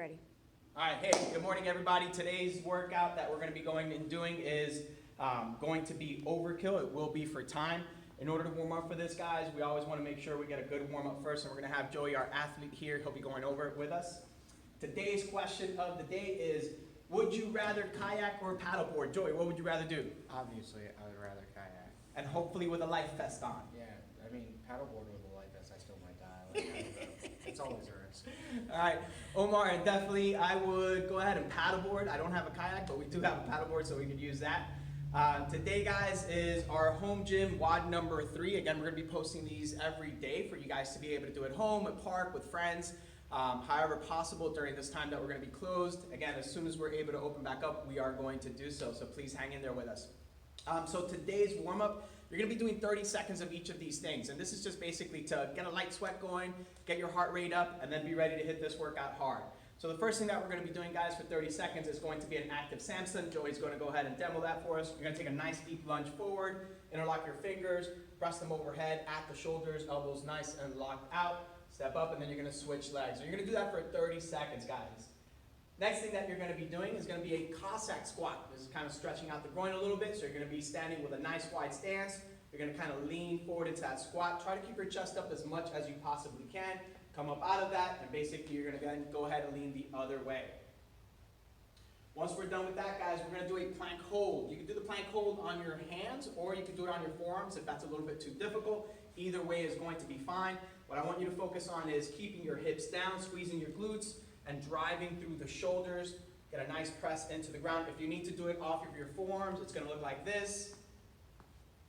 ready. All right, hey, good morning everybody. Today's workout that we're going to be going and doing is going to be overkill. It will be for time. In order to warm up for this, guys, we always want to make sure we get a good warm up first, and we're going to have Joey, our athlete here. He'll be going over it with us. Today's question of the day is, would you rather kayak or paddleboard? Joey, what would you rather do? Obviously, I would rather kayak. And hopefully with a life vest on. Yeah, I mean, paddleboard with a life vest, I still might die. It's always a risk. All right, Omar, and definitely I would go ahead and paddleboard. I don't have a kayak, but we do have a paddleboard, so we could use that. Today, guys, is our home gym WOD number 3. Again, we're going to be posting these every day for you guys to be able to do at home, at park, with friends, however possible during this time that we're going to be closed. Again, as soon as we're able to open back up, we are going to do so, so please hang in there with us. So today's warm-up, you're going to be doing 30 seconds of each of these things, and this is just basically to get a light sweat going, get your heart rate up, and then be ready to hit this workout hard. So the first thing that we're going to be doing, guys, for 30 seconds is going to be an active Samson. Joey's going to go ahead and demo that for us. You're going to take a nice deep lunge forward, interlock your fingers, press them overhead at the shoulders, elbows nice and locked out, step up, and then you're going to switch legs. So you're going to do that for 30 seconds, guys. Next thing that you're going to be doing is going to be a Cossack squat. This is kind of stretching out the groin a little bit, so you're going to be standing with a nice wide stance. You're going to kind of lean forward into that squat. Try to keep your chest up as much as you possibly can. Come up out of that, and basically you're going to then go ahead and lean the other way. Once we're done with that, guys, we're going to do a plank hold. You can do the plank hold on your hands, or you can do it on your forearms if that's a little bit too difficult. Either way is going to be fine. What I want you to focus on is keeping your hips down, squeezing your glutes, and driving through the shoulders. Get a nice press into the ground. If you need to do it off of your forearms, it's going to look like this.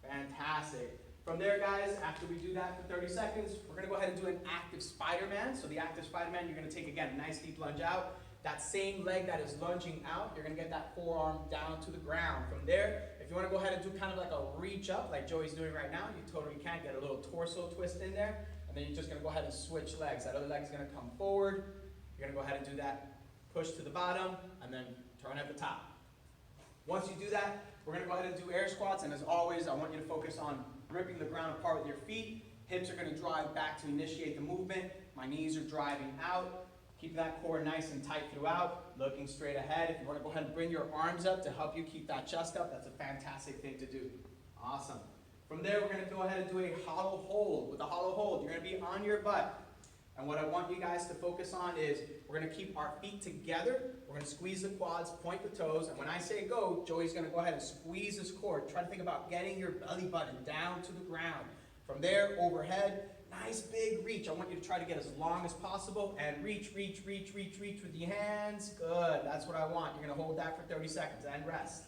Fantastic. From there, guys, after we do that for 30 seconds, we're going to go ahead and do an active Spider-Man. So the active Spider-Man, you're going to take, again, a nice deep lunge out. That same leg that is lunging out, you're going to get that forearm down to the ground. From there, if you want to go ahead and do kind of like a reach up, like Joey's doing right now, you totally can. Get a little torso twist in there. And then you're just going to go ahead and switch legs. That other leg's going to come forward. You're going to go ahead and do that push to the bottom, and then turn at the top. Once you do that, we're going to go ahead and do air squats, and as always, I want you to focus on ripping the ground apart with your feet. Hips are going to drive back to initiate the movement. My knees are driving out. Keep that core nice and tight throughout, looking straight ahead. If you want to go ahead and bring your arms up to help you keep that chest up, that's a fantastic thing to do. Awesome. From there, we're going to go ahead and do a hollow hold. With a hollow hold, you're going to be on your butt. And what I want you guys to focus on is we're going to keep our feet together. We're going to squeeze the quads, point the toes. And when I say go, Joey's going to go ahead and squeeze this core. Try to think about getting your belly button down to the ground. From there, overhead, nice big reach. I want you to try to get as long as possible. And reach, reach, reach, reach, reach with your hands. Good. That's what I want. You're going to hold that for 30 seconds and rest.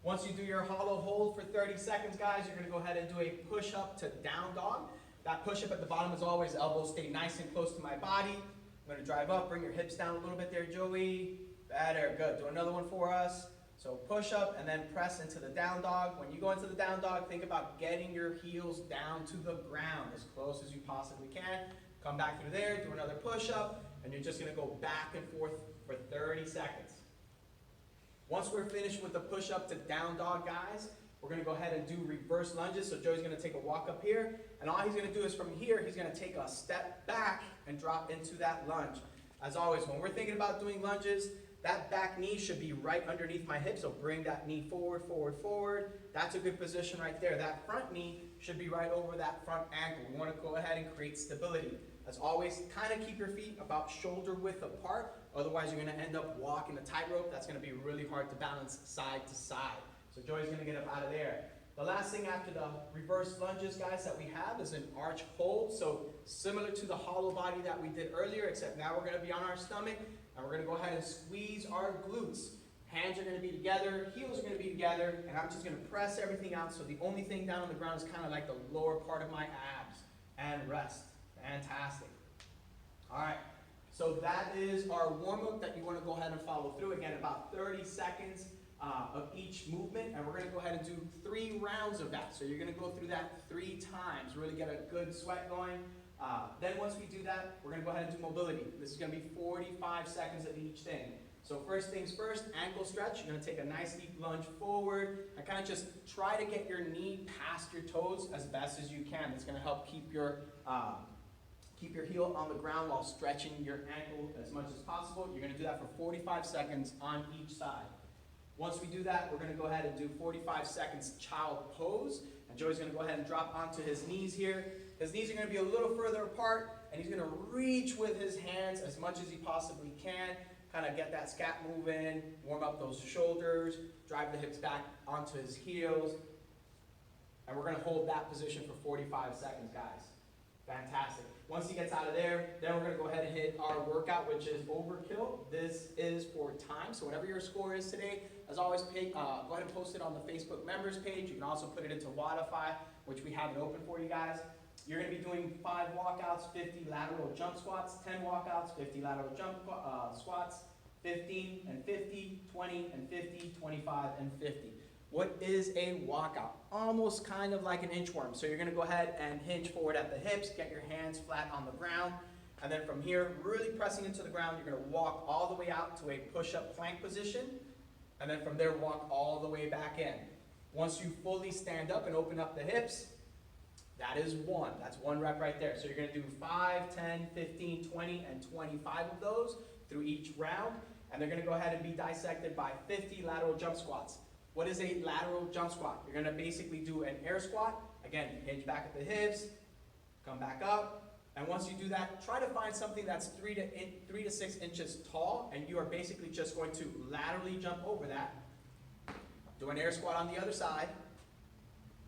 Once you do your hollow hold for 30 seconds, guys, you're going to go ahead and do a push-up to down dog. That push-up at the bottom, as always, elbows stay nice and close to my body. I'm going to drive up, bring your hips down a little bit there, Joey. Better, good. Do another one for us. So push up and then press into the down dog. When you go into the down dog, think about getting your heels down to the ground as close as you possibly can. Come back through there, do another push-up, and you're just going to go back and forth for 30 seconds. Once we're finished with the push-up to down dog, guys, we're going to go ahead and do reverse lunges. So Joey's going to take a walk up here. And all he's going to do is from here, he's going to take a step back and drop into that lunge. As always, when we're thinking about doing lunges, that back knee should be right underneath my hip. So bring that knee forward, forward, forward. That's a good position right there. That front knee should be right over that front ankle. We want to go ahead and create stability. As always, kind of keep your feet about shoulder width apart. Otherwise, you're going to end up walking a tightrope. That's going to be really hard to balance side to side. So Joey's going to get up out of there. The last thing after the reverse lunges, guys, that we have is an arch hold. So similar to the hollow body that we did earlier, except now we're going to be on our stomach, and we're going to go ahead and squeeze our glutes. Hands are going to be together, heels are going to be together, and I'm just going to press everything out. So the only thing down on the ground is kind of like the lower part of my abs. And rest. Fantastic. All right. So that is our warm-up that you want to go ahead and follow through. Again, about 30 seconds. Of each movement, and we're going to go ahead and do 3 rounds of that. So you're going to go through that 3 times, really get a good sweat going. Then once we do that, we're going to go ahead and do mobility. This is going to be 45 seconds of each thing. So first things first, ankle stretch. You're going to take a nice deep lunge forward and kind of just try to get your knee past your toes as best as you can. It's going to help keep your Keep your heel on the ground while stretching your ankle as much as possible. You're gonna do that for 45 seconds on each side. Once we do that, we're gonna go ahead and do 45 seconds child pose. And Joey's gonna go ahead and drop onto his knees here. His knees are gonna be a little further apart, and he's gonna reach with his hands as much as he possibly can. Kind of get that scat moving, warm up those shoulders, drive the hips back onto his heels. And we're gonna hold that position for 45 seconds, guys. Fantastic. Once he gets out of there, then we're gonna go ahead and hit our workout, which is overkill. This is for time, so whatever your score is today, as always, go ahead and post it on the Facebook members page. You can also put it into WODify, which we have it open for you guys. You're gonna be doing 5 walkouts, 50 lateral jump squats, 10 walkouts, 50 lateral jump squats, 15 and 50, 20 and 50, 25 and 50. What is a walkout? Almost kind of like an inchworm. So you're gonna go ahead and hinge forward at the hips, get your hands flat on the ground, and then from here, really pressing into the ground, you're gonna walk all the way out to a push-up plank position, and then from there, walk all the way back in. Once you fully stand up and open up the hips, that is 1. That's 1 rep right there. So you're gonna do 5, 10, 15, 20, and 25 of those through each round, and they're gonna go ahead and be dissected by 50 lateral jump squats. What is a lateral jump squat? You're gonna basically do an air squat. Again, hinge back at the hips, come back up, and once you do that, try to find something that's 3 to 6 inches tall, and you are basically just going to laterally jump over that. Do an air squat on the other side,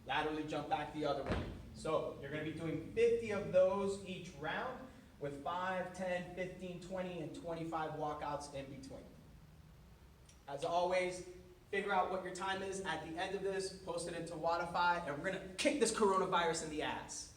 laterally jump back the other way. So you're gonna be doing 50 of those each round with 5, 10, 15, 20, and 25 walkouts in between. As always, figure out what your time is at the end of this, post it into WODify, and we're gonna kick this coronavirus in the ass.